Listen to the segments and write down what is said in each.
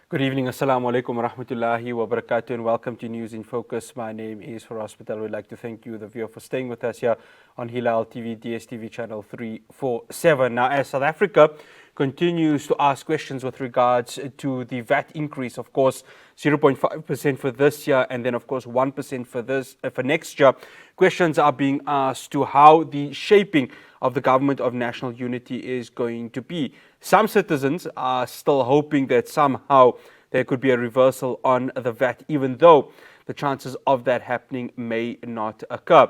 Good evening, Assalamu alaikum wa rahmatullahi wa barakatuh, and welcome to News in Focus. My name is Faraz Patel. We'd like to thank you, the viewer, for staying with us here on Hilaal TV, DSTV channel 347. Now, as South Africa continues to ask questions with regards to the VAT increase, of course, 0.5% for this year, and then, of course, 1% for next year, questions are being asked to how the shaping of the government of national unity is going to be. Some citizens are still hoping that somehow there could be a reversal on the VAT, even though the chances of that happening may not occur.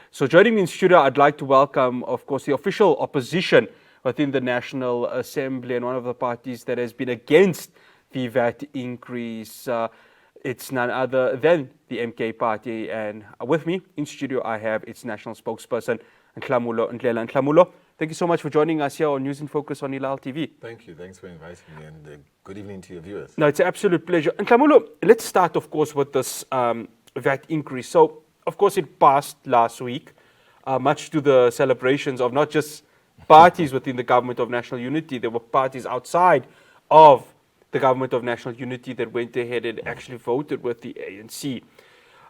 So joining me in studio, I'd like to welcome, of course, the official opposition within the National Assembly and one of the parties that has been against the VAT increase. It's none other than the MK party. And with me in studio, I have its national spokesperson, Nhlamulo Ndhelala. Nhlamulo, thank you so much for joining us here on News in Focus on Hilaal TV. Thank you. Thanks for inviting me, and good evening to your viewers. No, it's an absolute pleasure. Nhlamulo, let's start, of course, with this VAT increase. So, of course, it passed last week, much to the celebrations of not just parties within the government of national unity. There were parties outside of the government of national unity that went ahead and actually voted with the ANC.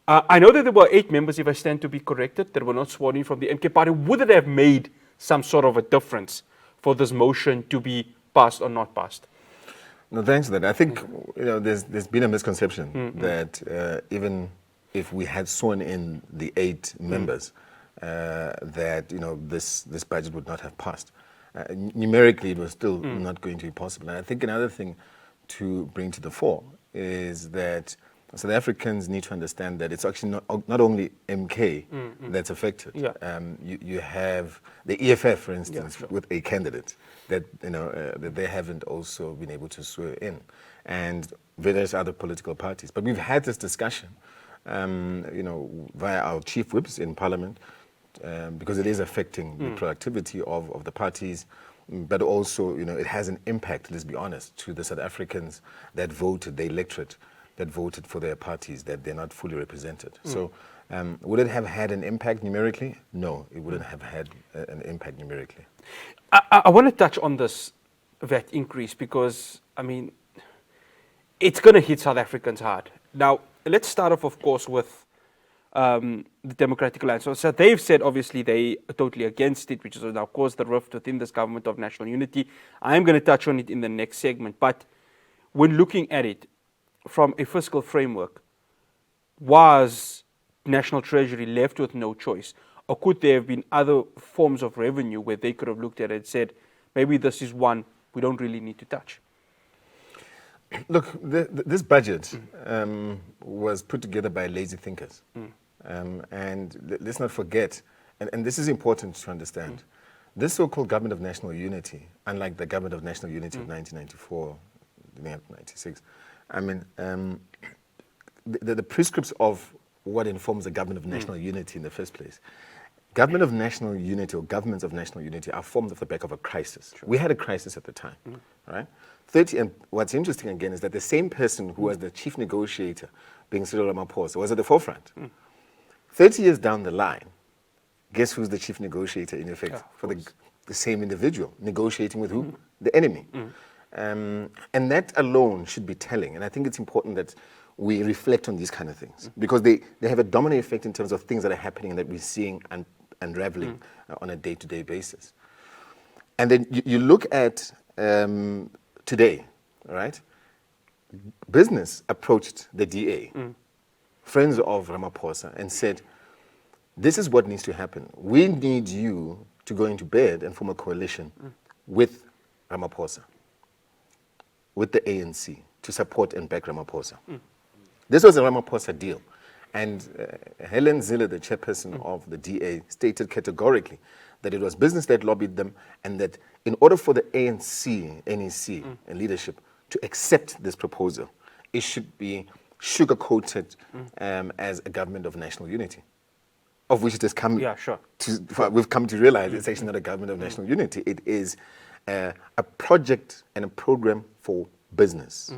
I know that there were 8 members, if I stand to be corrected, that were not sworn in from the MK party. Would it have made some sort of a difference for this motion to be passed or not passed? No, thanks for that. I think there's been a misconception that even if we had sworn in the 8 members, that this budget would not have passed. Numerically, it was still not going to be possible. And I think another thing to bring to the fore is that South Africans need to understand that it's actually not only MK that's affected. Yeah. You have the EFF, for instance, with a candidate that that they haven't also been able to swear in, and various other political parties. But we've had this discussion, via our chief whips in Parliament, because it is affecting the productivity of the parties. But also, it has an impact, let's be honest, to the South Africans that voted, the electorate that voted for their parties, that they're not fully represented. So would it have had an impact numerically? No, it wouldn't have had an impact numerically. I want to touch on this VAT increase because, it's going to hit South Africans hard. Now, let's start off, of course, with the Democratic Alliance. So they've said, obviously, they are totally against it, which has now caused the rift within this government of national unity. I'm going to touch on it in the next segment. But when looking at it from a fiscal framework, was National Treasury left with no choice? Or could there have been other forms of revenue where they could have looked at it and said, maybe this is one we don't really need to touch? Look, this budget was put together by lazy thinkers. And let's not forget, and this is important to understand, this so-called government of national unity, unlike the government of national unity of 1994, 1996, the prescripts of what informs the government of national unity in the first place. Government of national unity or governments of national unity are formed off the back of a crisis. Sure. We had a crisis at the time, right? And what's interesting again is that the same person who was the chief negotiator, being Cyril Ramaphosa, was at the forefront. 30 years down the line, guess who's the chief negotiator in effect for the same individual, negotiating with who? The enemy. And that alone should be telling. And I think it's important that we reflect on these kind of things because they have a dominant effect in terms of things that are happening and that we're seeing and unraveling on a day-to-day basis. And then you look at today, right? Business approached the DA, friends of Ramaphosa, and said, this is what needs to happen. We need you to go into bed and form a coalition with Ramaphosa, with the ANC, to support and back Ramaphosa. This was a Ramaphosa deal. And Helen Zille, the chairperson of the DA, stated categorically that it was business that lobbied them and that in order for the ANC, NEC, and leadership to accept this proposal, it should be sugar-coated as a government of national unity, of which it has come we've come to realize it's actually not a government of national unity. It is a project and a program for business,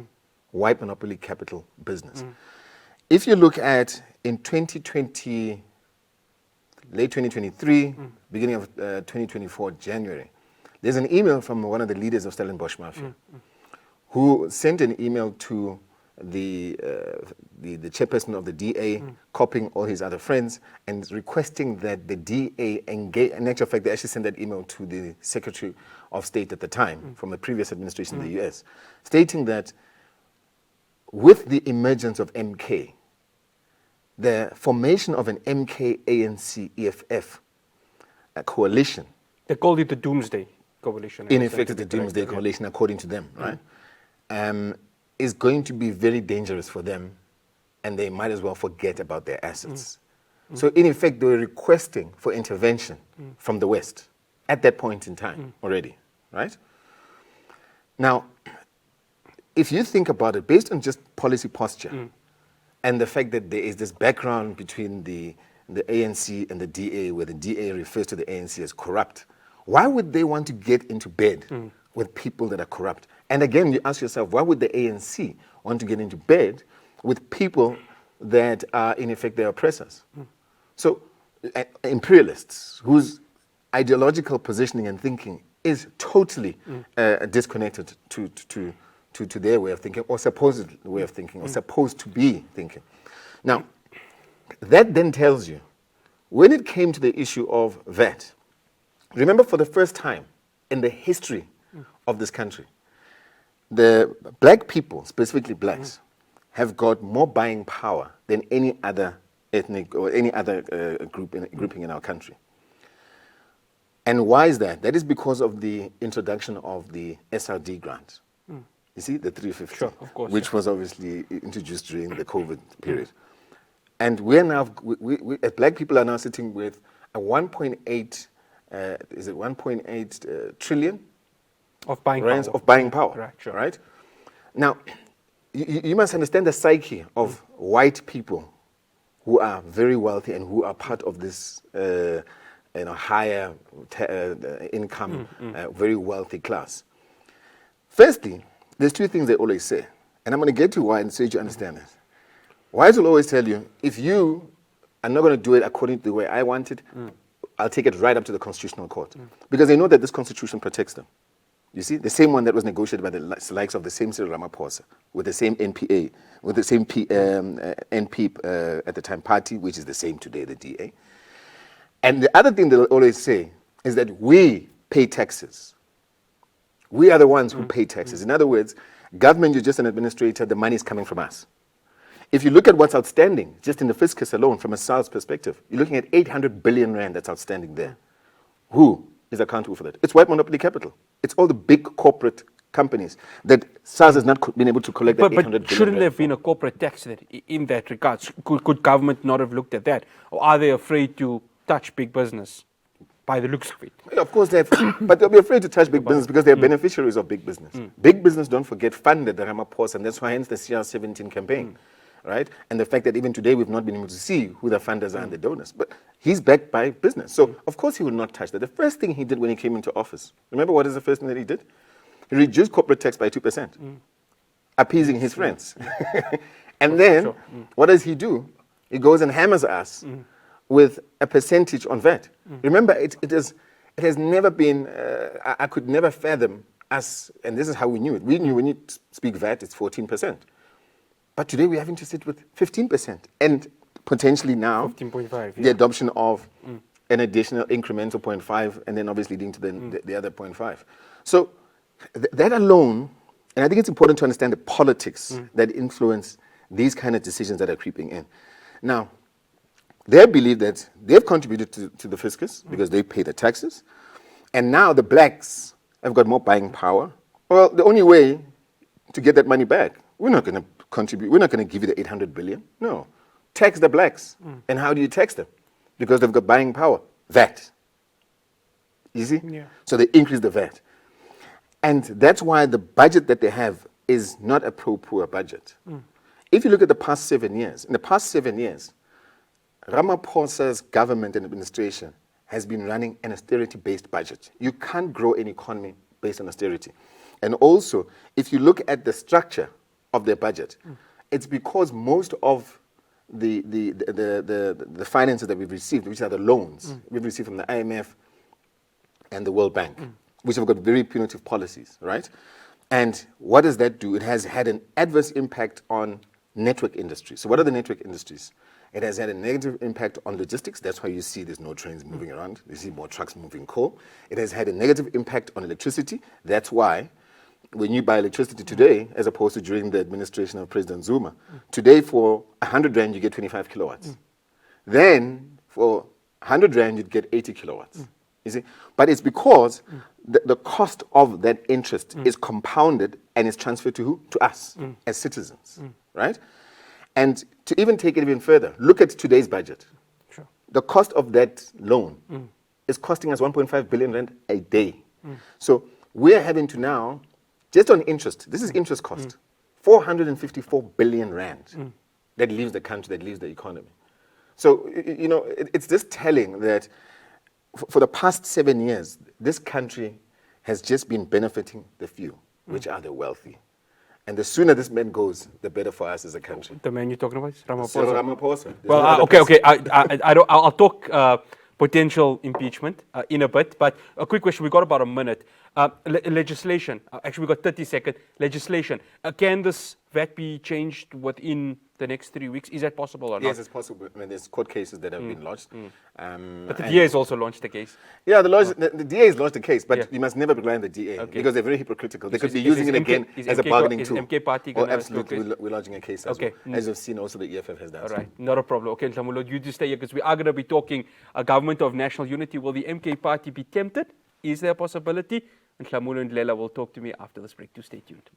white monopoly capital business. If you look at in 2020, late 2023, beginning of 2024, January, there's an email from one of the leaders of Stellenbosch Mafia who sent an email to the chairperson of the DA, copying all his other friends, and requesting that the DA engage. In actual fact, they actually sent that email to the Secretary of State at the time from a previous administration in the US, stating that with the emergence of MK, the formation of an MK ANC EFF a coalition. They called it the Doomsday Coalition. In effect, it's the Doomsday Coalition, according to them, right? Is going to be very dangerous for them, and they might as well forget about their assets. So, in effect, they were requesting for intervention from the West at that point in time already, right? Now, if you think about it, based on just policy posture and the fact that there is this background between the ANC and the DA, where the DA refers to the ANC as corrupt, why would they want to get into bed with people that are corrupt? And again, you ask yourself, why would the ANC want to get into bed with people that are, in effect, their oppressors? So, imperialists whose ideological positioning and thinking is totally disconnected to their way of thinking, or supposed way of thinking, or supposed to be thinking. Now, that then tells you, when it came to the issue of VAT, remember, for the first time in the history of this country, the black people, specifically blacks, have got more buying power than any other ethnic or any other grouping in our country. And why is that? That is because of the introduction of the SRD grant. You see, the 350, sure, of course, which was obviously introduced during the COVID period. And we're now, black people are now sitting with a 1.8, is it 1.8 trillion? Of buying rands power. Of buying power, Right, sure. right? Now, you must understand the psyche of white people who are very wealthy and who are part of this higher income, very wealthy class. Firstly, there's two things they always say, and I'm going to get to why and so you understand this. Whites will always tell you, if you are not going to do it according to the way I want it, I'll take it right up to the Constitutional Court. Because they know that this Constitution protects them. You see, the same one that was negotiated by the likes of the same Cyril Ramaphosa, with the same NPA, with the same NP at the time party, which is the same today, the DA. And the other thing they'll always say is that we pay taxes. We are the ones who pay taxes. In other words, government, you're just an administrator, the money is coming from us. If you look at what's outstanding, just in the fiscus alone, from a SARS perspective, you're looking at 800 billion rand that's outstanding there. Who is accountable for that? It's white monopoly capital. It's all the big corporate companies that SARS has not been able to collect that 800 billion. But shouldn't there have been a corporate tax in that regard? Could government not have looked at that? Or are they afraid to touch big business by the looks of it? Well, of course, but they'll be afraid to touch big business because they're beneficiaries of big business. Big business, don't forget, funded the Ramaphosa, and that's why hence the CR17 campaign. Right? And the fact that even today we've not been able to see who the funders are and the donors. But he's backed by business. So, of course, he will not touch that. The first thing he did when he came into office, remember what is the first thing that he did? He reduced corporate tax by 2%, appeasing his friends. And then, what does he do? He goes and hammers us with a percentage on VAT. Remember, it has never been, I could never fathom us, and this is how we knew it. We knew when you speak VAT, it's 14%. But today we're having to sit with 15%, and potentially now 15.5, the adoption of an additional incremental 0.5, and then obviously leading to the other 0.5. So that alone, and I think it's important to understand the politics that influence these kind of decisions that are creeping in. Now, they believe that they've contributed to the fiscus because they pay the taxes, and now the blacks have got more buying power. Well, the only way to get that money back, we're not going to contribute. We're not going to give you the 800 billion. No. Tax the blacks. And how do you tax them? Because they've got buying power. VAT. Easy? Yeah. So they increase the VAT. And that's why the budget that they have is not a pro-poor budget. If you look at the past 7 years, in the past 7 years, Ramaphosa's government and administration has been running an austerity-based budget. You can't grow an economy based on austerity. And also, if you look at the structure of their budget, it's because most of the finances that we've received, which are the loans we've received from the IMF and the World Bank, which have got very punitive policies, right? And what does that do? It has had an adverse impact on network industries. So what are the network industries? It has had a negative impact on logistics. That's why you see there's no trains moving around. You see more trucks moving coal. It has had a negative impact on electricity. That's why when you buy electricity today, as opposed to during the administration of President Zuma, today for 100 Rand, you get 25 kilowatts. Then for 100 Rand, you'd get 80 kilowatts. You see? But it's because the cost of that interest is compounded and is transferred to who? To us as citizens, right? And to even take it even further, look at today's budget. Sure. The cost of that loan is costing us 1.5 billion Rand a day. So we're having to now, just on interest, this is interest cost, 454 billion Rand that leaves the country, that leaves the economy. So, you know, it's just telling that for the past 7 years, this country has just been benefiting the few, which are the wealthy. And the sooner this man goes, the better for us as a country. The man you're talking about is Ramaphosa. Cyril Ramaphosa. There's no Well, other okay. person. I'll talk potential impeachment in a bit, but a quick question. We got about a minute. Legislation. Actually, we got 30 seconds. Legislation. Can this VAT be changed within the next 3 weeks? Is that possible or not? Yes, it's possible. I mean, there's court cases that have been lodged. But the DA has also launched a case. Yeah, the DA has lodged the case, but Yeah. you must never rely on the DA because they're very hypocritical. They could be Is using it MK again is as a MK bargaining is tool. MK party Oh, gonna absolutely. do We're lodging a case as Okay. well. As you've seen, also the EFF has done. All right, not a problem. Okay, Nhlamulo, you just stay here because we are going to be talking a government of national unity. Will the MK party be tempted? Is there a possibility? Nhlamulo Ndhelala will talk to me after this break. Do stay tuned.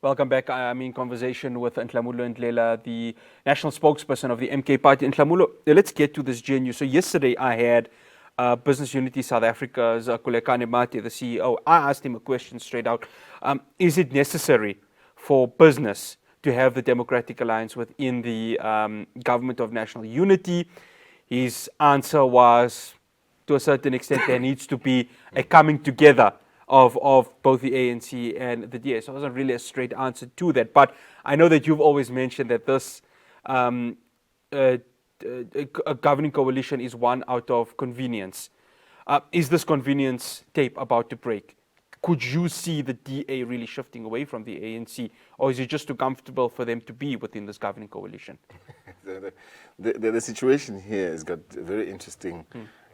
Welcome back. I'm in conversation with Nhlamulo Ndhelala, the national spokesperson of the MK party. Nhlamulo, let's get to this GNU. So yesterday I had Business Unity South Africa's Kulekane Mate, the CEO. I asked him a question straight out. Is it necessary for business to have the Democratic Alliance within the government of national unity? His answer was, to a certain extent, there needs to be a coming together of both the ANC and the DA. So it wasn't really a straight answer to that. But I know that you've always mentioned that this a governing coalition is one out of convenience. Is this convenience tape about to break? Could you see the DA really shifting away from the ANC, or is it just too comfortable for them to be within this governing coalition? The situation here has got very interesting,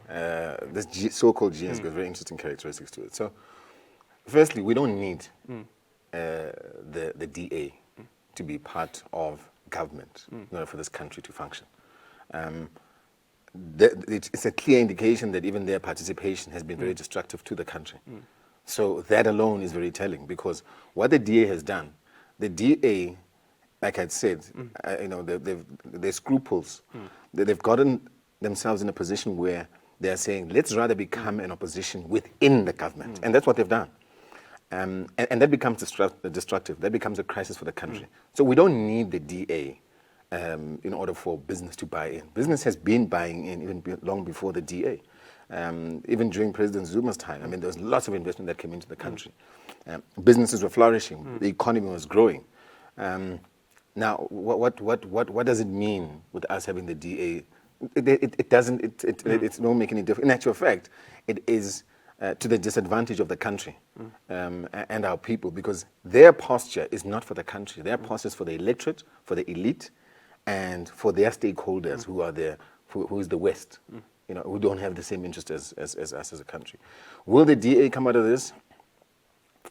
this so-called G has got very interesting characteristics to it. So, firstly, we don't need the DA to be part of government in order for this country to function. It's a clear indication that even their participation has been very destructive to the country. So that alone is very telling, because what the DA has done, the DA, like I said, you know, their scruples, they've gotten themselves in a position where they're saying, let's rather become an opposition within the government. And that's what they've done. And that becomes destructive. That becomes a crisis for the country. So we don't need the DA in order for business to buy in. Business has been buying in even long before the DA. Even during President Zuma's time, I mean, there was lots of investment that came into the country. Businesses were flourishing. The economy was growing. Now, what does it mean with us having the DA? It doesn't. It won't make any difference. In actual fact, it is to the disadvantage of the country and our people, because their posture is not for the country. Their posture is for the electorate, for the elite, and for their stakeholders who are there, who is the West. You know, who don't have the same interest as us as a country. Will the DA come out of this?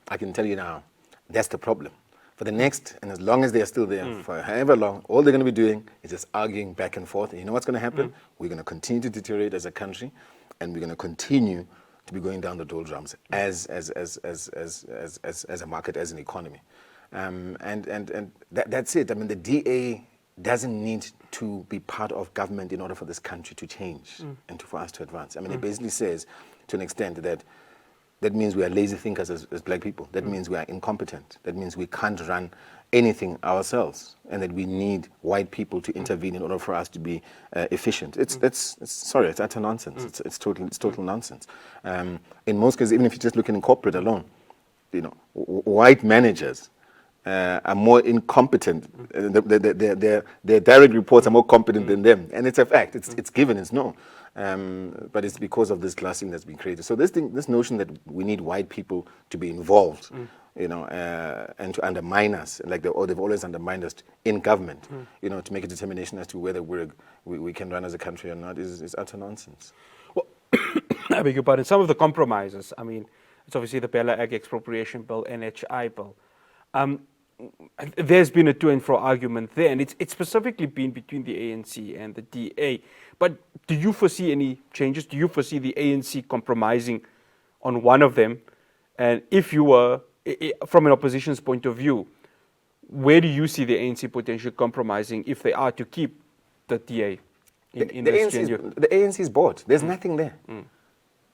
I can tell you now, that's the problem. For the next, and as long as they're still there, for however long, all they're going to be doing is just arguing back and forth. And you know what's going to happen? We're going to continue to deteriorate as a country, and we're going to continue to be going down the doldrums as a market, as an economy. And that's it. I mean, the DA doesn't need to be part of government in order for this country to change and for us to advance. I mean, it basically says, to an extent, that means we are lazy thinkers as black people. That means we are incompetent. That means we can't run anything ourselves, and that we need white people to intervene in order for us to be efficient. It's utter nonsense. It's total nonsense. In most cases, even if you're just looking in corporate alone, you know, white managers are more incompetent. Their direct reports are more competent than them. And it's a fact. It's given. It's known. But it's because of this classing that's been created. So this notion that we need white people to be involved, and to undermine us, like they've always undermined us in government, to make a determination as to whether we can run as a country or not is utter nonsense. Well, I beg your pardon. Some of the compromises, I mean, it's obviously the Bella Ag Expropriation Bill, NHI Bill. There's been a to and fro argument there, and it's specifically been between the ANC and the DA. But do you foresee any changes? Do you foresee the ANC compromising on one of them? And if you were, from an opposition's point of view, where do you see the ANC potentially compromising if they are to keep the DA in this GNU? The ANC is bought. There's nothing there.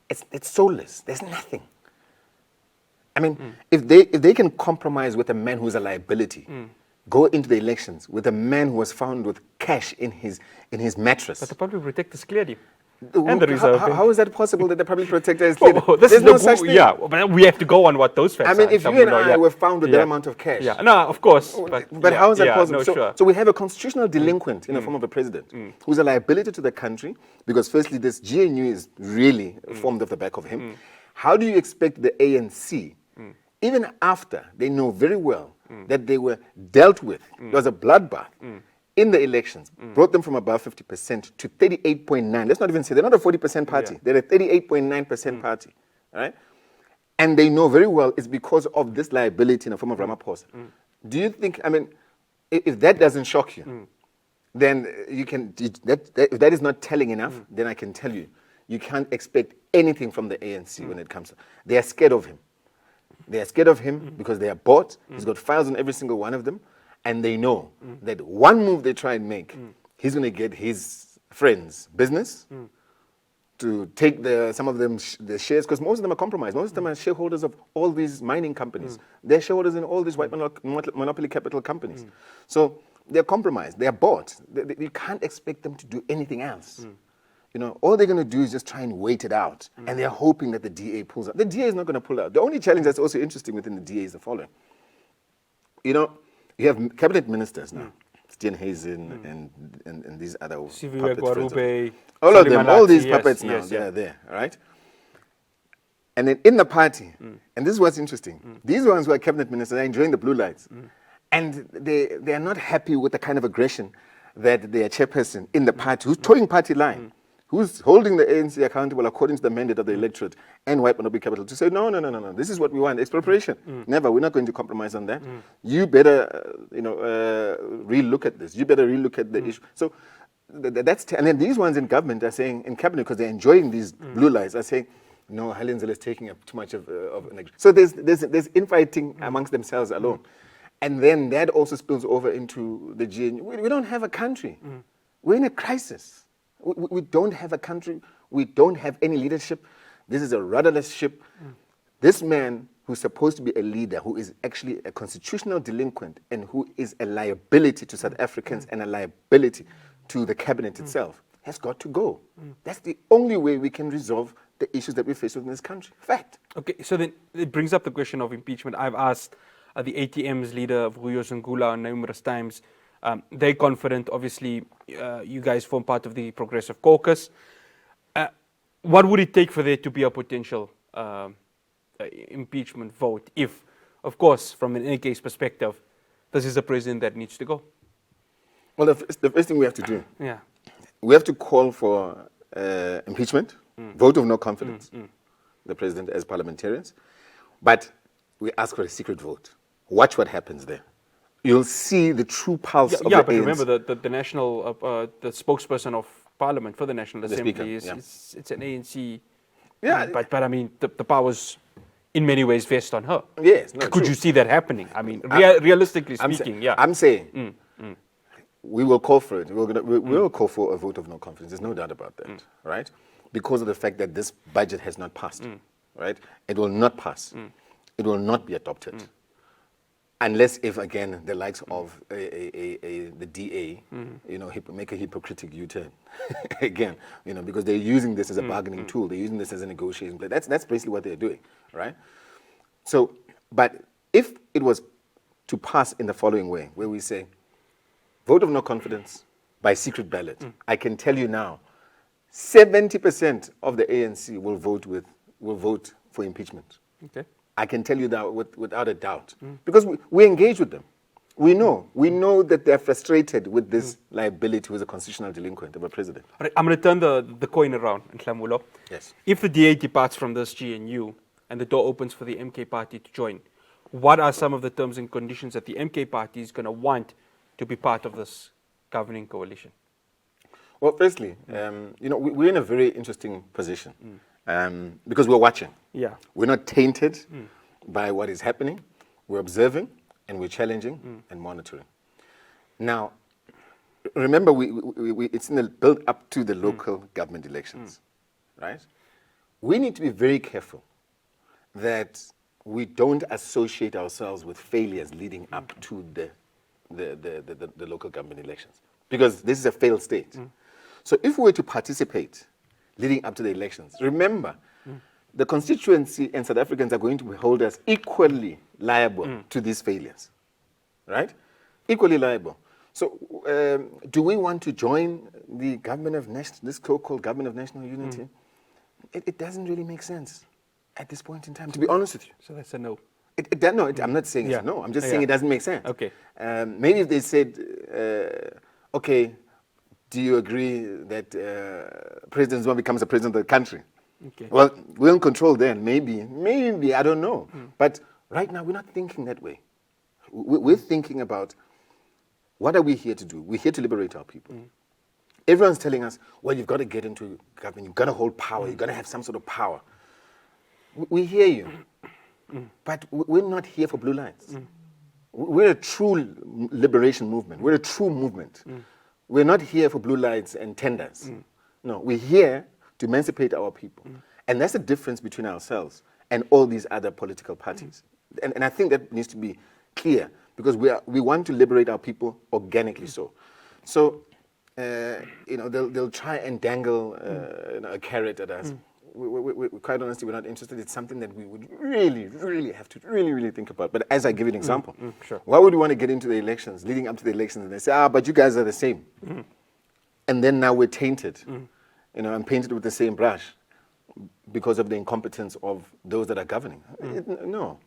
It's soulless. There's nothing. I mean, if they can compromise with a man who's a liability, go into the elections with a man who was found with cash in his mattress. But the public protector is cleared him. And the reserve. How is that possible that the public protector is cleared? There's no such thing. Yeah, but we have to go on what those facts are. I mean, if you and I were found with that amount of cash. Yeah, no, of course. But how is that possible? No, so, so we have a constitutional delinquent in the form of a president who's a liability to the country because firstly, this GNU is really formed off the back of him. How do you expect the ANC, even after they know very well that they were dealt with, it was a bloodbath in the elections, brought them from above 50% to 38.9. Let's not even say they're not a 40% party. They're a 38.9% party, right? And they know very well it's because of this liability in the form of Ramaphosa. Do you think, I mean, if that doesn't shock you, then you can, if that is not telling enough, then I can tell you, you can't expect anything from the ANC when it comes to, they are scared of him. They are scared of him because they are bought. He's got files on every single one of them. And they know that one move they try and make, he's going to get his friends' business to take some of them the shares, because most of them are compromised. Most of them are shareholders of all these mining companies. They're shareholders in all these white monopoly capital companies. So they're compromised. They're bought. You can't expect them to do anything else. All they're going to do is just try and wait it out. And they're hoping that the DA pulls out. The DA is not going to pull out. The only challenge that's also interesting within the DA is the following. You have cabinet ministers now, Steenhuisen and these other puppets. All of them, all these puppets now, they are there, right? And then in the party, and this is what's interesting, these ones who are cabinet ministers are enjoying the blue lights. And they are not happy with the kind of aggression that their chairperson in the party, who's towing party line, who's holding the ANC accountable according to the mandate of the electorate and white monopoly capital, to say, no, this is what we want, expropriation. Never, we're not going to compromise on that. You better, relook at this. You better relook at the issue. So and then these ones in government are saying, in cabinet, because they're enjoying these blue lights, are saying, no, Hilaal is taking up too much of an aggression. So there's infighting amongst themselves alone. And then that also spills over into the GNU. We don't have a country. We're in a crisis. We don't have a country. We don't have any leadership. This is a rudderless ship. This man who's supposed to be a leader, who is actually a constitutional delinquent and who is a liability to South Africans and a liability to the cabinet itself, has got to go. That's the only way we can resolve the issues that we face within this country. Fact. Okay, so then it brings up the question of impeachment. I've asked the ATM's leader, Vuyo Zungula, numerous times. They're confident. Obviously, you guys form part of the Progressive Caucus. What would it take for there to be a potential impeachment vote if, of course, from an NK's perspective, this is a president that needs to go? Well, the first thing we have to do, we have to call for impeachment, vote of no confidence, the president as parliamentarians, but we ask for a secret vote. Watch what happens there. You'll see the true pulse of the ANC. But remember the national, the spokesperson of Parliament for the National Assembly it's an ANC. Yeah, but I mean the powers, in many ways, vest on her. Yes, could you see that happening? I mean, realistically speaking, I'm saying we will call for it. We will call for a vote of no confidence. There's no doubt about that, right? Because of the fact that this budget has not passed, right? It will not pass. It will not be adopted. Unless if, again, the likes of the DA, make a hypocritical U-turn again, because they're using this as a bargaining tool. They're using this as a negotiation. That's basically what they're doing, right? So, but if it was to pass in the following way, where we say, vote of no confidence by secret ballot. I can tell you now, 70% of the ANC will vote for impeachment. Okay. I can tell you that without a doubt. Because we engage with them. We know that they're frustrated with this liability who's a constitutional delinquent of a president. All right, I'm going to turn the coin around, Nhlamulo. Yes. If the DA departs from this GNU and the door opens for the MK party to join, what are some of the terms and conditions that the MK party is going to want to be part of this governing coalition? Well, firstly, we're in a very interesting position because we're watching. Yeah. We're not tainted by what is happening. We're observing and we're challenging and monitoring. Now, remember, it's in the build up to the local government elections, right? We need to be very careful that we don't associate ourselves with failures leading up to the local government elections, because this is a failed state. So if we were to participate leading up to the elections, remember, the constituency and South Africans are going to hold us equally liable to these failures, right? Equally liable. So do we want to join the government of this so-called government of national unity? It doesn't really make sense at this point in time, to be honest with you. So that's a no. I'm not saying it's a no. I'm just saying it doesn't make sense. Okay. Maybe if they said, okay, do you agree that President Zuma becomes the president of the country? Okay. Well, we're in control then. Maybe, I don't know. But right now, we're not thinking that way. We're thinking about, what are we here to do? We're here to liberate our people. Everyone's telling us, well, you've got to get into government, you've got to hold power, you've got to have some sort of power. We hear you, but we're not here for blue lights. We're a true liberation movement. We're a true movement. We're not here for blue lights and tenders. No, we're here to emancipate our people. And that's the difference between ourselves and all these other political parties. And I think that needs to be clear, because we want to liberate our people organically so. So, they'll try and dangle a carrot at us. We quite honestly, we're not interested. It's something that we would really have to really think about. But as I give you an example, sure. Why would we want to get into the elections, leading up to the elections, and they say, but you guys are the same. And then now we're tainted, and painted with the same brush because of the incompetence of those that are governing. No.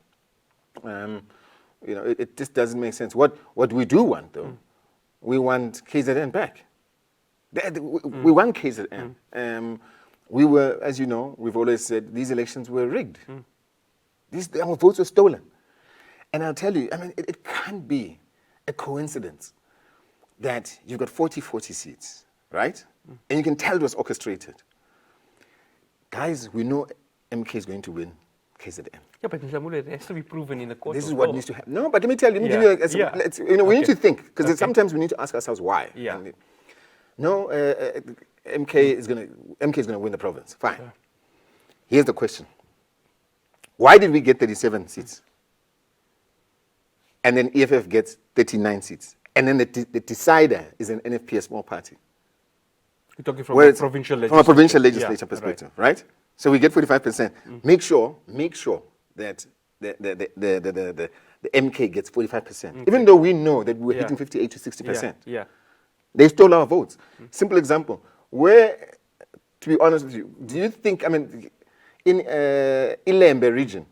It just doesn't make sense. What we do want, though, we want KZN back. We want KZN. We were, as you know, we've always said these elections were rigged. Our votes were stolen. And I'll tell you, it can't be a coincidence that you've got 40 seats, right? And you can tell it was orchestrated. Guys, we know MK is going to win KZN. Yeah, but Nhlamulo, it has to be proven in the court. This is what needs to happen. No, but let me tell you, give you we need to think, because sometimes we need to ask ourselves why. Yeah. MK is going to win the province. Fine. Yeah. Here's the question. Why did we get 37 seats? And then EFF gets 39 seats. And then the decider is an NFP, a small party. You're talking from a provincial legislature. From a provincial legislature perspective, right? So we get 45%. Make sure that the MK gets 45%. Okay. Even though we know that we're hitting 58 to 60%. Yeah. They stole our votes. Simple example. Where, to be honest with you, do you think, in Ilembe region,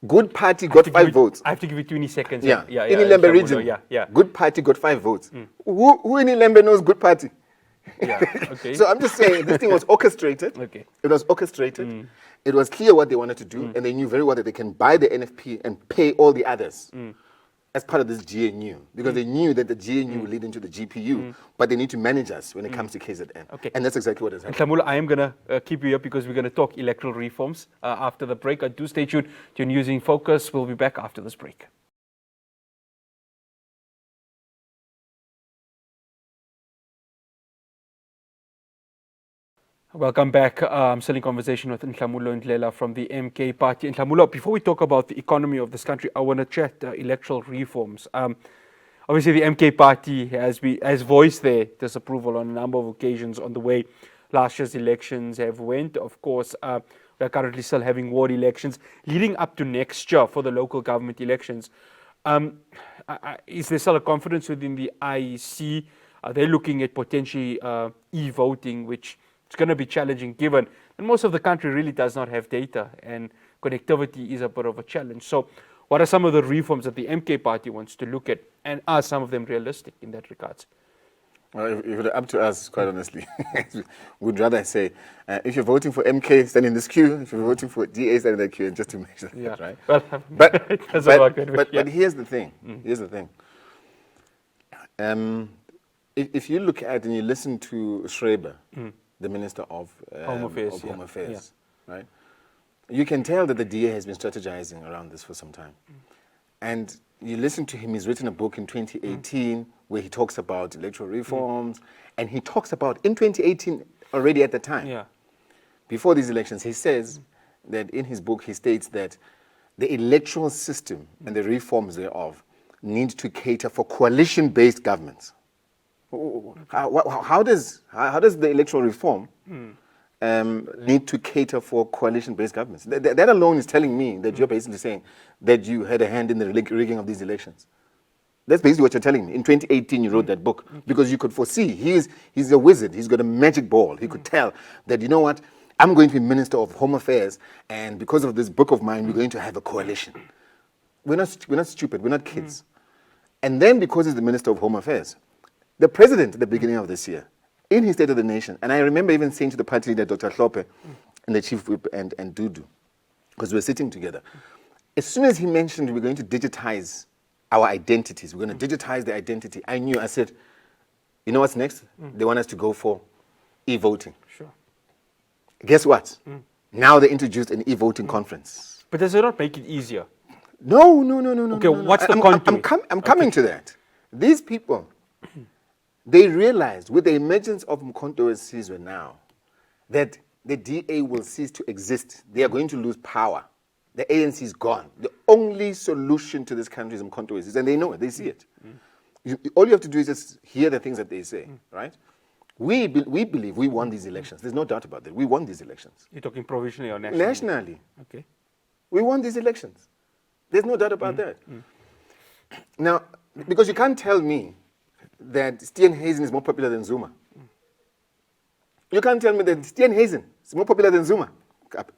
Good Party got 5 votes. I have to give you 20 seconds. In Ilembe region, Good Party got 5 votes. Who in Ilembe knows Good Party? Yeah, okay. So I'm just saying, this thing was orchestrated. Okay. It was orchestrated. It was clear what they wanted to do, and they knew very well that they can buy the NFP and pay all the others as part of this GNU, because they knew that the GNU will lead into the GPU, but they need to manage us when it comes to KZN. Okay. And that's exactly what has happened. Nhlamulo, I am going to keep you up because we're going to talk electoral reforms after the break. Do stay tuned to News in Focus. We'll be back after this break. Welcome back. I'm still in conversation with Nhlamulo Ndhelala from the MK party. Nhlamulo, before we talk about the economy of this country, I want to chat electoral reforms. Obviously, the MK party has voiced their disapproval on a number of occasions on the way last year's elections have went. Of course, we're currently still having ward elections leading up to next year for the local government elections. Is there still a confidence within the IEC? Are they looking at potentially e-voting, which is going to be challenging given that most of the country really does not have data and connectivity is a bit of a challenge? So what are some of the reforms that the MK party wants to look at, and are some of them realistic in that regards? Well, if it were up to us, quite honestly, we'd rather say, if you're voting for MK, stand in this queue. If you're voting for DA, stand in that queue, and just to measure that, right? Well, but here's the thing. Here's the thing. If you look at and you listen to Schreiber, the Minister of Home Affairs, right? You can tell that the DA has been strategizing around this for some time. And you listen to him, he's written a book in 2018 where he talks about electoral reforms, and he talks about, in 2018, already at the time, before these elections, he says that in his book, he states that the electoral system and the reforms thereof need to cater for coalition-based governments. How does the electoral reform need to cater for coalition-based governments? That alone is telling me that you're basically saying that you had a hand in the rigging of these elections. That's basically what you're telling me. In 2018, you wrote that book because you could foresee. He's a wizard. He's got a magic ball. He could tell that, you know what, I'm going to be Minister of Home Affairs, and because of this book of mine, we're going to have a coalition. We're not stupid. We're not kids. And then because he's the Minister of Home Affairs, the president at the beginning of this year, in his State of the Nation, and I remember even saying to the party leader, Dr. Hlophe, and the chief whip and Dudu, because we were sitting together, as soon as he mentioned we're going to digitize our identities, we're going to digitize the identity, I said, you know what's next? They want us to go for e-voting. Sure. Guess what? Now they introduced an e-voting conference. But does it not make it easier? No. Okay, what's the contour? I'm coming to that. These people, they realized with the emergence of Mkhonto Wesizwe now that the DA will cease to exist. They are going to lose power. The ANC is gone. The only solution to this country is Mkhonto Wesizwe, and they know it. They see it. All you have to do is just hear the things that they say, right? We believe we won these elections. There's no doubt about that. We won these elections. You're talking provincially or nationally? Nationally. Okay. We won these elections. There's no doubt about that. Now, because you can't tell me that Steenhuisen is more popular than Zuma. You can't tell me that Steenhuisen is more popular than Zuma.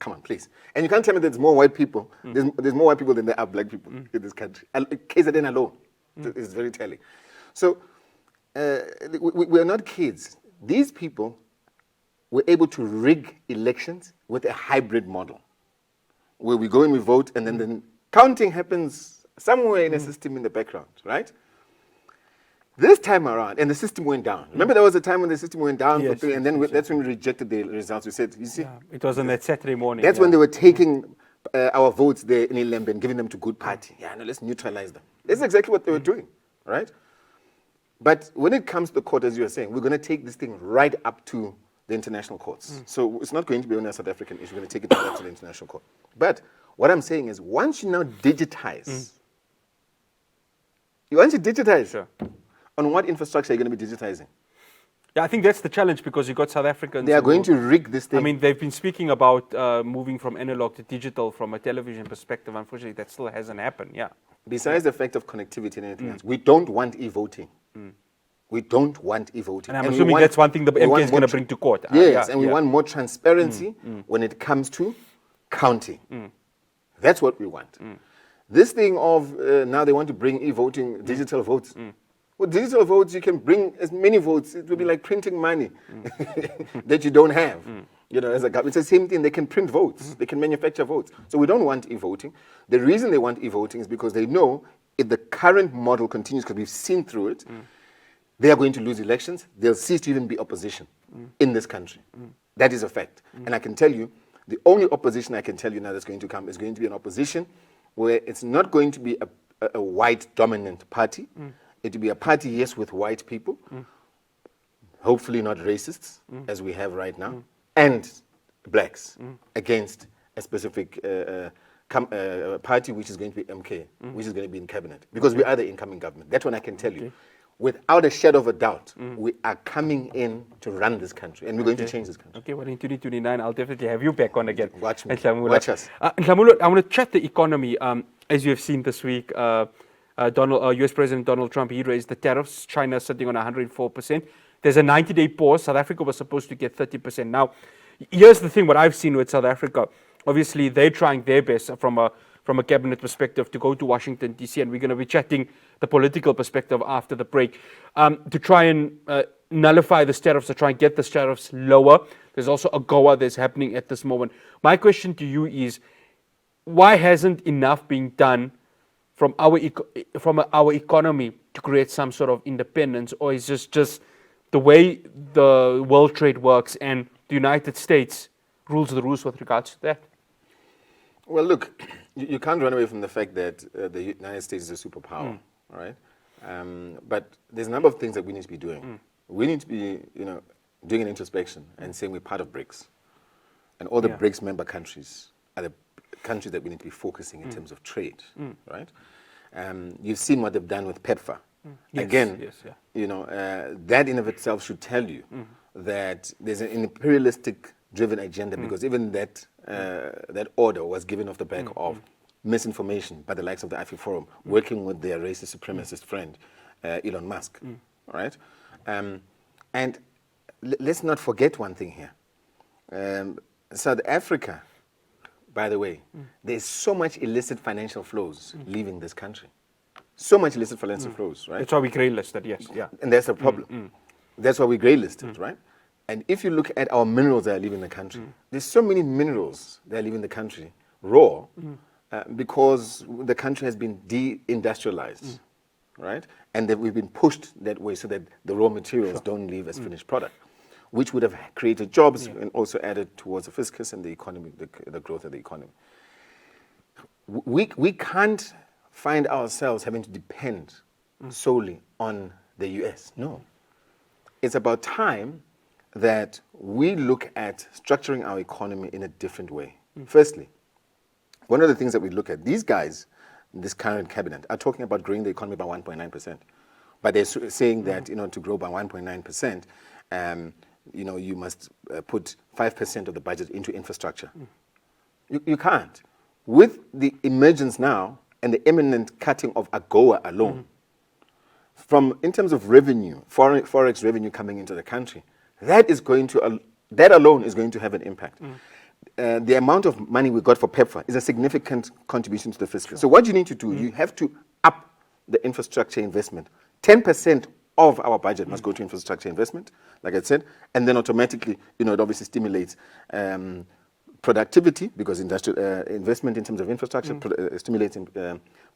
Come on, please. And you can't tell me there's more white people. There's more white people than there are black people in this country. KZN alone is very telling. So we're not kids. These people were able to rig elections with a hybrid model, where we go and we vote, and then the counting happens somewhere in a system in the background, right? This time around, and the system went down. Remember there was a time when the system went down for 3, and then that's when we rejected the results. We said, you see? Yeah, it was on that Saturday morning. That's when they were taking our votes there in Ilembe and giving them to Good Party. Yeah, no, let's neutralize them. That's exactly what they were doing, right? But when it comes to the court, as you were saying, we're going to take this thing right up to the international courts. So it's not going to be only a South African issue. We're going to take it right to the international court. But what I'm saying is, once you now digitize, Sure. On what infrastructure are you going to be digitizing? Yeah, I think that's the challenge because you got South Africans. They are going to rig this thing. I mean, they've been speaking about moving from analog to digital from a television perspective. Unfortunately, that still hasn't happened. Yeah. Besides the fact of connectivity and anything else, we don't want e-voting. We don't want e-voting. And I'm assuming that's one thing the MK is going to bring to court. Yes, and we want more transparency when it comes to counting. That's what we want. This thing of now they want to bring e-voting, digital votes. Well, digital votes, you can bring as many votes. It will be like printing money that you don't have. You know, as a government, it's the same thing. They can print votes. They can manufacture votes. So we don't want e-voting. The reason they want e-voting is because they know if the current model continues, because we've seen through it, they are going to lose elections. They'll cease to even be opposition in this country. That is a fact. And I can tell you, the only opposition I can tell you now that's going to come is going to be an opposition where it's not going to be a white dominant party. It will be a party, yes, with white people, hopefully not racists, as we have right now, and blacks against a specific party which is going to be MK, which is going to be in cabinet, because we are the incoming government. That one I can tell you. Without a shadow of a doubt, we are coming in to run this country, and we're going to change this country. Okay, well, in 2029, I'll definitely have you back on again. Watch me. Nhlamulo. Watch us. Nhlamulo, I want to chat the economy. As you have seen this week, US President Donald Trump, he raised the tariffs. China sitting on 104%. There's a 90-day pause. South Africa was supposed to get 30%. Now, here's the thing, what I've seen with South Africa, obviously they're trying their best from a cabinet perspective to go to Washington, D.C., and we're going to be chatting the political perspective after the break, to try and nullify the tariffs, to try and get the tariffs lower. There's also a GOA that's happening at this moment. My question to you is, why hasn't enough been done from our economy to create some sort of independence, or is this just the way the world trade works and the United States rules the rules with regards to that? Well, look, you can't run away from the fact that the United States is a superpower, right? But there's a number of things that we need to be doing. We need to be, doing an introspection and saying we're part of BRICS. And all the BRICS member countries are the countries that we need to be focusing in terms of trade, right? You've seen what they've done with PEPFAR. Yes, Again, that in of itself should tell you that there's an imperialistic driven agenda, because even that order was given off the back of misinformation by the likes of the IFI Forum, working with their racist supremacist friend, Elon Musk, right? And let's not forget one thing here. South Africa, by the way, there's so much illicit financial flows leaving this country. So much illicit financial flows, right? That's why we grey listed, yes. Yeah. And that's the problem. That's why we grey listed, right? And if you look at our minerals that are leaving the country, there's so many minerals that are leaving the country raw, because the country has been de-industrialized, right? And that we've been pushed that way so that the raw materials don't leave as finished product, which would have created jobs and also added towards the fiscus and the economy, the growth of the economy. We can't find ourselves having to depend solely on the US. No. It's about time that we look at structuring our economy in a different way. Firstly, one of the things that we look at, these guys, this current cabinet, are talking about growing the economy by 1.9%. But they're saying that, to grow by 1.9%, you must put 5% of the budget into infrastructure. You can't. With the emergence now and the imminent cutting of AGOA alone, in terms of revenue, forex revenue coming into the country, that alone is going to have an impact. The amount of money we got for PEPFAR is a significant contribution to the fiscal. So what you need to do, you have to up the infrastructure investment. 10% of our budget must go to infrastructure investment, like I said, and then automatically, it obviously stimulates productivity, because industrial investment in terms of infrastructure stimulates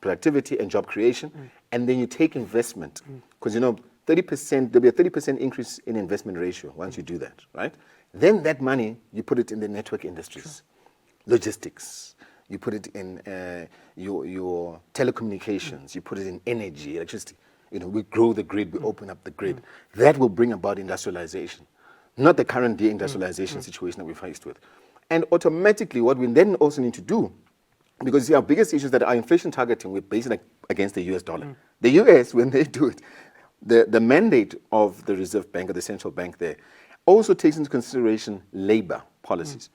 productivity and job creation. And then you take investment, because 30%, there'll be a 30% increase in investment ratio once you do that, right? Then that money, you put it in the network industries, logistics, you put it in your telecommunications, you put it in energy, electricity. We grow the grid, we open up the grid. That will bring about industrialization, not the current deindustrialization situation that we're faced with. And automatically, what we then also need to do, because our biggest issue is that our inflation targeting, we're basing it against the US dollar. The US, when they do it, the mandate of the Reserve Bank, or the central bank there, also takes into consideration labor policies.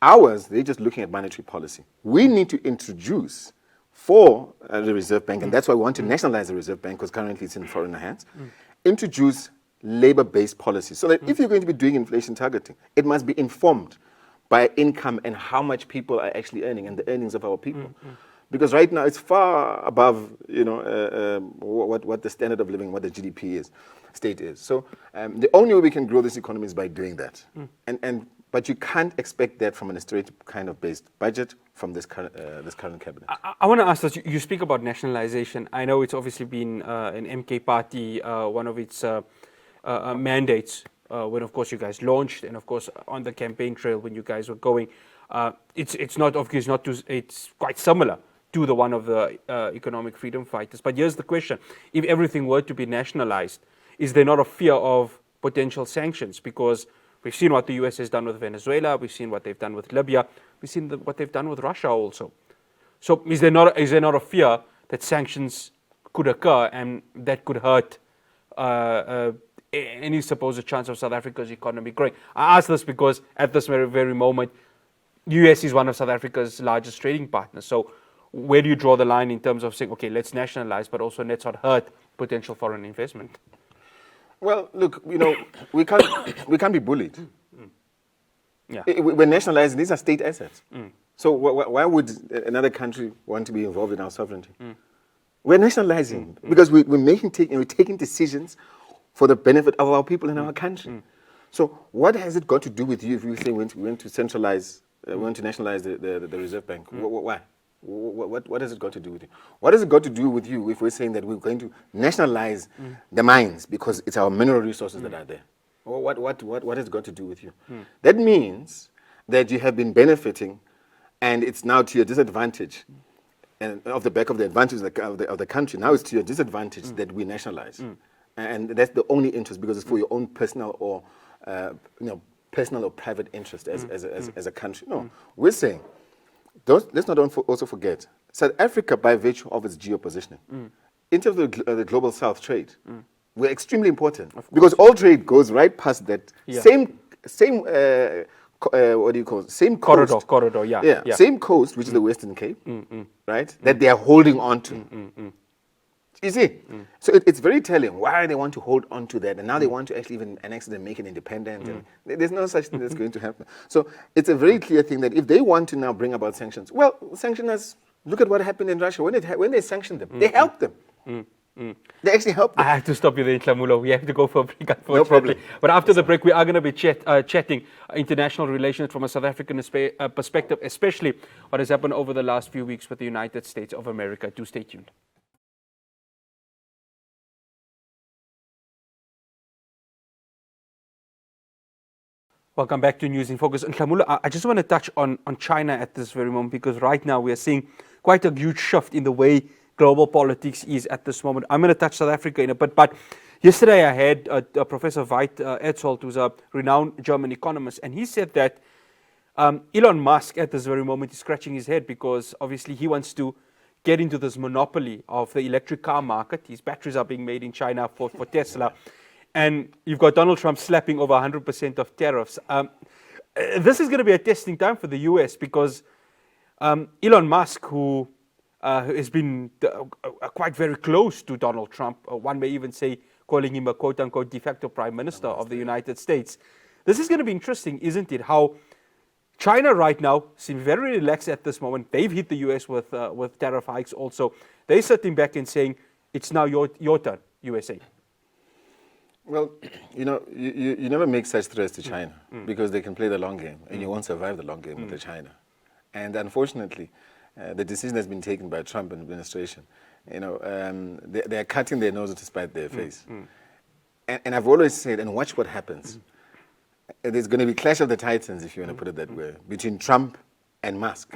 Ours, they're just looking at monetary policy. We need to introduce for the Reserve Bank, and that's why we want to nationalize the Reserve Bank, because currently it's in foreign hands, introduce labor-based policies, so that if you're going to be doing inflation targeting, it must be informed by income and how much people are actually earning and the earnings of our people. Because right now it's far above, what the standard of living, what the GDP state is. So the only way we can grow this economy is by doing that. But you can't expect that from an administrative kind of based budget from this current cabinet. I want to ask this. You speak about nationalization. I know it's obviously been an MK party, one of its mandates when, of course, you guys launched, and of course on the campaign trail when you guys were going. It's not obvious, it's quite similar to the one of the economic freedom fighters. But here's the question: if everything were to be nationalized, is there not a fear of potential sanctions? Because we've seen what the US has done with Venezuela, we've seen what they've done with Libya, we've seen what they've done with Russia also. So is there not a fear that sanctions could occur and that could hurt any supposed chance of South Africa's economy growing? I ask this because at this very moment, US is one of South Africa's largest trading partners. So where do you draw the line in terms of saying, okay, let's nationalize, but also let's not hurt potential foreign investment? Well, look, we can't be bullied. Yeah. We're nationalizing. These are state assets. So why would another country want to be involved in our sovereignty? We're nationalizing because we're taking decisions for the benefit of our people in our country. So what has it got to do with you if you say we want to centralize, we want to nationalize the Reserve Bank? Why? What has it got to do with you? What has it got to do with you if we're saying that we're going to nationalize the mines because it's our mineral resources that are there? What has it got to do with you? That means that you have been benefiting, and it's now to your disadvantage, and off the back of the advantage of the country. Now it's to your disadvantage that we nationalize, and that's the only interest because it's for your own personal or personal or private interest as a country. No, we're saying. Let's not also forget, South Africa, by virtue of its geopositioning, in terms of the global South trade, we're extremely important because all trade goes right past that same what do you call it? Same coast. Corridor, yeah. Same coast, which is the Western Cape, right? That they are holding on to. You see? So it's very telling why they want to hold on to that, and now they want to actually even annex it and make it independent. And there's no such thing that's going to happen. So it's a very clear thing that if they want to now bring about sanctions, well, sanction us. Look at what happened in Russia. When they sanctioned them, they helped them. They actually helped them. I have to stop you there, Nhlamulo. We have to go for a break, unfortunately. No problem. But after the break, we are going to be chatting international relations from a South African perspective, especially what has happened over the last few weeks with the United States of America. Do stay tuned. Welcome back to News in Focus. Nhlamulo, I just want to touch on China at this very moment, because right now we are seeing quite a huge shift in the way global politics is at this moment. I'm going to touch South Africa in a bit, but yesterday I had Professor Veit Etzold, who's a renowned German economist, and he said that Elon Musk at this very moment is scratching his head because obviously he wants to get into this monopoly of the electric car market. His batteries are being made in China for Tesla. And you've got Donald Trump slapping over 100% of tariffs. This is going to be a testing time for the US because Elon Musk, who has been quite very close to Donald Trump, one may even say calling him a quote-unquote de facto prime minister of the United States. This is going to be interesting, isn't it? How China right now seems very relaxed at this moment. They've hit the US with tariff hikes also. They're sitting back and saying, it's now your turn, USA. Well, you never make such threats to China because they can play the long game and you won't survive the long game with China. And unfortunately, the decision has been taken by Trump administration. They are cutting their nose to spite their face. And I've always said, and watch what happens. There's going to be clash of the titans, if you want to put it that way, between Trump and Musk.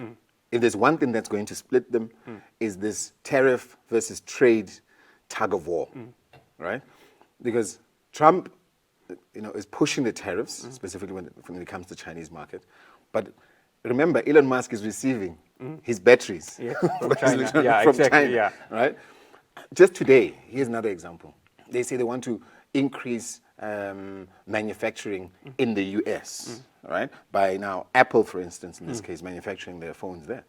If there's one thing that's going to split them, is this tariff versus trade tug of war, right? Because Trump, is pushing the tariffs, specifically when it comes to the Chinese market. But remember, Elon Musk is receiving his batteries from China. China, right? Just today, here's another example. They say they want to increase manufacturing in the US, right? By now, Apple, for instance, in this case, manufacturing their phones there.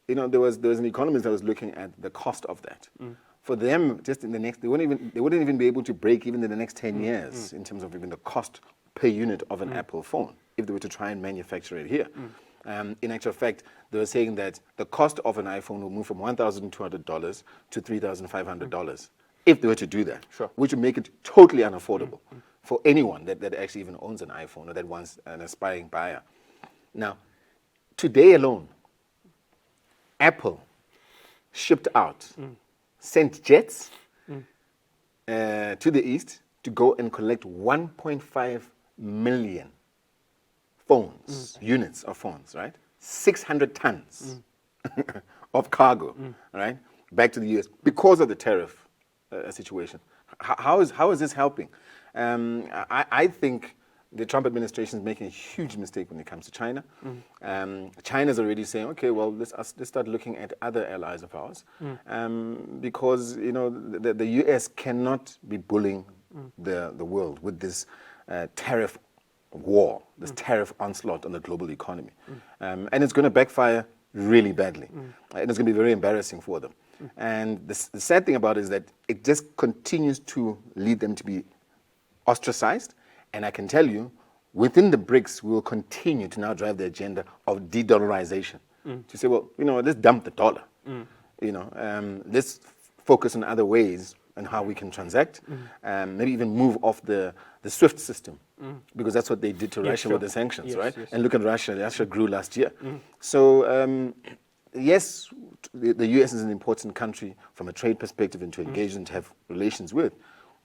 There was an economist that was looking at the cost of that. For them, just in the next, they wouldn't even be able to break even in the next 10 years in terms of even the cost per unit of an Apple phone if they were to try and manufacture it here. In actual fact, they were saying that the cost of an iPhone will move from $1,200 to $3,500 if they were to do that, which would make it totally unaffordable for anyone that actually even owns an iPhone or that wants an aspiring buyer. Now, today alone, Apple shipped out, sent jets to the east to go and collect 1.5 million phones, units of phones, right? 600 tons of cargo, right? Back to the US because of the tariff situation. How is this helping? I think the Trump administration is making a huge mistake when it comes to China. China's already saying, okay, well, let's start looking at other allies of ours, because the US cannot be bullying the world with this tariff war, this tariff onslaught on the global economy, and it's going to backfire really badly. And it's going to be very embarrassing for them. And the sad thing about it is that it just continues to lead them to be ostracized. And I can tell you, within the BRICS, we will continue to now drive the agenda of de-dollarization. To say, well, let's dump the dollar. Let's focus on other ways and how we can transact, maybe even move off the SWIFT system, because that's what they did to Russia with the sanctions, right? Yes. And look at Russia. Russia grew last year. So, yes, the US is an important country from a trade perspective and to engage and to have relations with,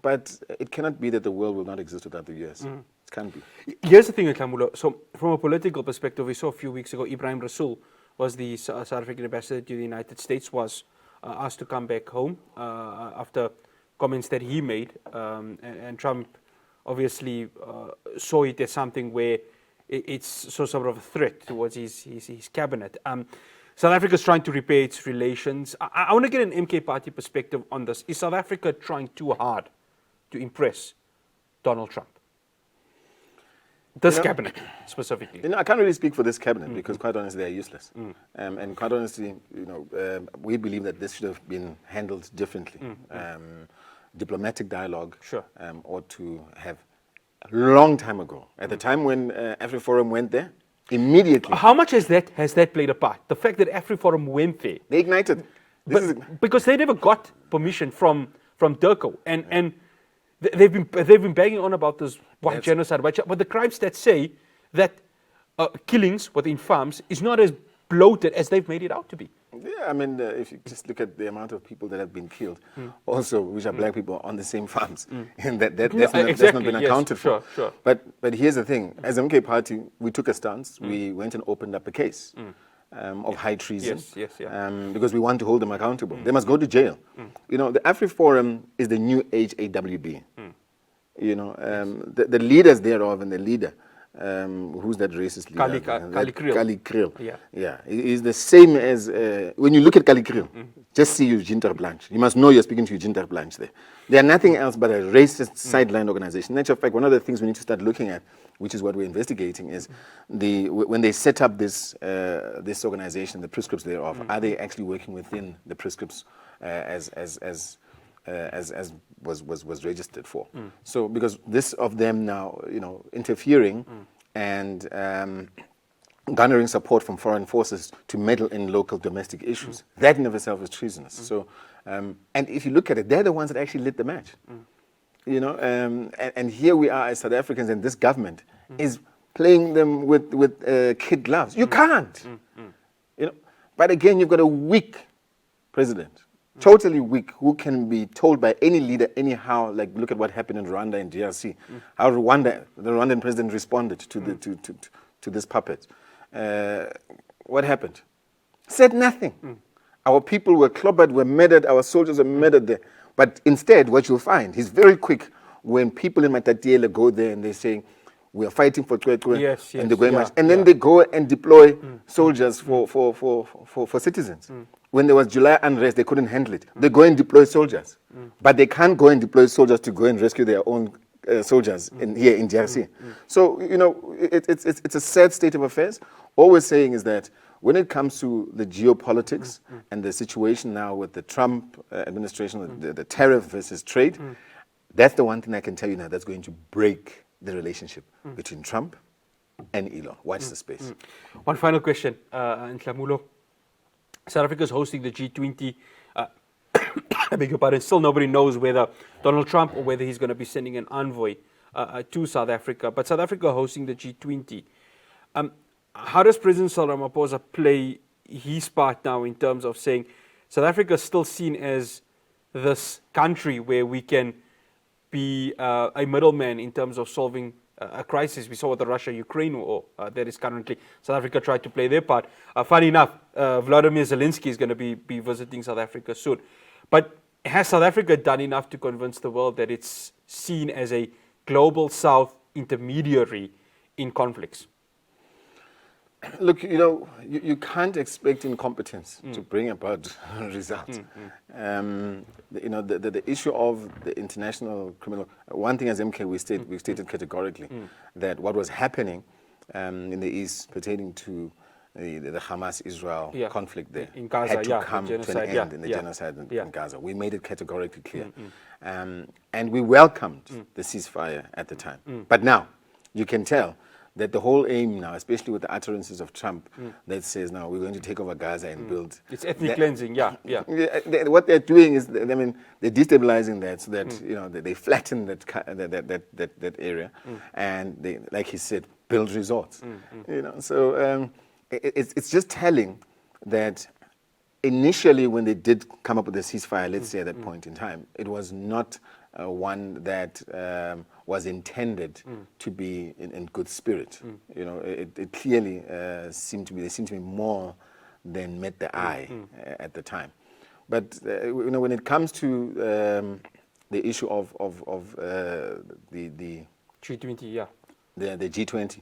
but it cannot be that the world will not exist without the US. It can't be. Here's the thing, Nhlamulo. So, from a political perspective, we saw a few weeks ago, Ibrahim Rasool was the South African ambassador to the United States, was asked to come back home after comments that he made, and Trump obviously saw it as something where it's sort of a threat towards his cabinet. South Africa is trying to repair its relations. I want to get an MK Party perspective on this. Is South Africa trying too hard to impress Donald Trump? This cabinet, specifically. I can't really speak for this cabinet because, quite honestly, they are useless. And quite honestly, we believe that this should have been handled differently. Diplomatic dialogue ought to have a long time ago. At the time when AfriForum went there, immediately. How much has that played a part? The fact that AfriForum went there. They ignited. Because they never got permission from Durko. And they've been banging on about this white genocide, but the crime stats say that killings within farms is not as bloated as they've made it out to be. Yeah, I mean, if you just look at the amount of people that have been killed, also, which are black people on the same farms, and that's not been accounted for. Sure. But here's the thing: as MK Party, we took a stance. We went and opened up a case of high treason, because we want to hold them accountable. They must go to jail. The AfriForum is the new age AWB. The leaders thereof and the leader. Who's that racist leader? Kali Kriel. Yeah. He's the same as, when you look at Kali Kriel, just see Eugene ter Blanche. You must know you're speaking to Eugene ter Blanche there. They are nothing else but a racist sideline organization. In actual fact, one of the things we need to start looking at, which is what we're investigating, is when they set up this organization, the prescripts thereof, are they actually working within the prescripts as was registered for. So because this of them now, interfering and garnering support from foreign forces to meddle in local domestic issues, that in of itself is treasonous. So, and if you look at it, they're the ones that actually lit the match. And here we are as South Africans, and this government is playing them with kid gloves. You can't. But again, you've got a weak president. Totally weak, who can be told by any leader anyhow, like look at what happened in Rwanda and DRC, how the Rwandan president responded to this puppet. What happened? Said nothing. Our people were clobbered, were murdered, our soldiers were murdered there. But instead, what you'll find, he's very quick when people in Matatiele go there and they say, we are fighting for Kwekwe, and they go and then they go and deploy soldiers for citizens. When there was July unrest, they couldn't handle it. They go and deploy soldiers, but they can't go and deploy soldiers to go and rescue their own soldiers here in DRC. So it's a sad state of affairs. All we're saying is that when it comes to the geopolitics and the situation now with the Trump administration, the tariff versus trade, that's the one thing I can tell you now that's going to break the relationship between Trump and Elon. Watch the space. One final question, Nhlamulo. South Africa is hosting the G20. I beg your pardon. Still nobody knows whether Donald Trump or whether he's going to be sending an envoy to South Africa. But South Africa hosting the G20. How does President Cyril Ramaphosa play his part now in terms of saying South Africa is still seen as this country where we can be a middleman in terms of solving a crisis? We saw with the Russia-Ukraine war that is currently. South Africa tried to play their part. Funny enough, Vladimir Zelensky is going to be visiting South Africa soon. But has South Africa done enough to convince the world that it's seen as a global South intermediary in conflicts? Look, you can't expect incompetence to bring about results. The issue of the international criminal, one thing as MK we stated categorically that what was happening in the East pertaining to the Hamas-Israel conflict there in Gaza, had to come to an end in the genocide in Gaza. We made it categorically clear. And we welcomed the ceasefire at the time. But now, you can tell that the whole aim now, especially with the utterances of Trump, that says now we're going to take over Gaza and build... It's ethnic cleansing, what they're doing is, I mean, they're destabilizing that so that, you know, they flatten that area and they, like he said, build resorts. You know, so it's just telling that initially when they did come up with the ceasefire, let's say at that point in time, it was not one that was intended to be in good spirit. You know, it clearly seemed to be more than met the eye at the time. But you know, when it comes to the issue of the G20, the G20,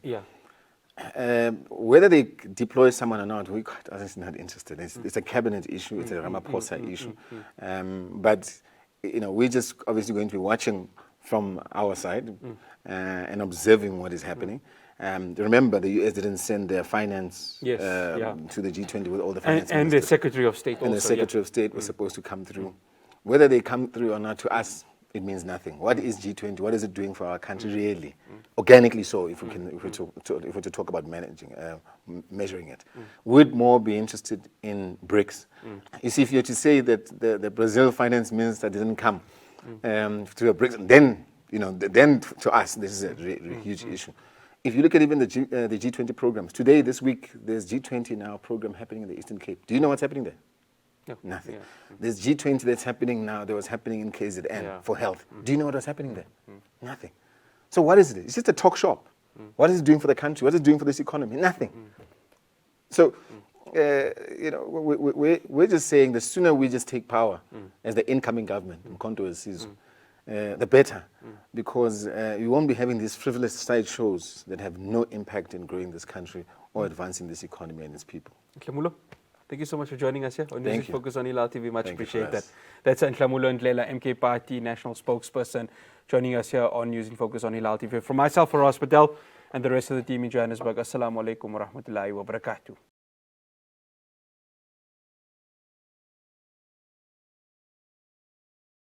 whether they deploy someone or not, we quite honestly not interested. It's a cabinet issue. It's a Ramaphosa issue. But you know, we're just obviously going to be watching from our side and observing what is happening. Remember, the US didn't send their finance to the G20 with all the finance and the Secretary of State also. And the Secretary of State was supposed to come through. Whether they come through or not, to us, it means nothing. What is G20? What is it doing for our country, really? Organically so, if we're to talk about measuring it. We'd more be interested in BRICS. You see, if you're to say that the Brazil finance minister didn't come to a BRICS, then, you know, then to us, this is a huge issue. If you look at even the G20 programs, today, this week, there's G20 now program happening in the Eastern Cape. Do you know what's happening there? No. Nothing. There's G20 that's happening now, that was happening in KZN for health. Do you know what was happening there? Nothing. So what is it? It's just a talk shop. What is it doing for the country? What is it doing for this economy? Nothing. So, you know, we're just saying the sooner we just take power as the incoming government, the better. Because you won't be having these frivolous side shows that have no impact in growing this country or advancing this economy and its people. Nhlamulo, thank you so much for joining us here on News Focus on Hilaal TV. Much appreciate that. That's Nhlamulo Ndhelala, MK Party National Spokesperson, joining us here on News Focus on Hilaal TV. From myself, Faraz Patel, and the rest of the team in Johannesburg, Assalamu alaikum wa rahmatullahi wa barakatuh.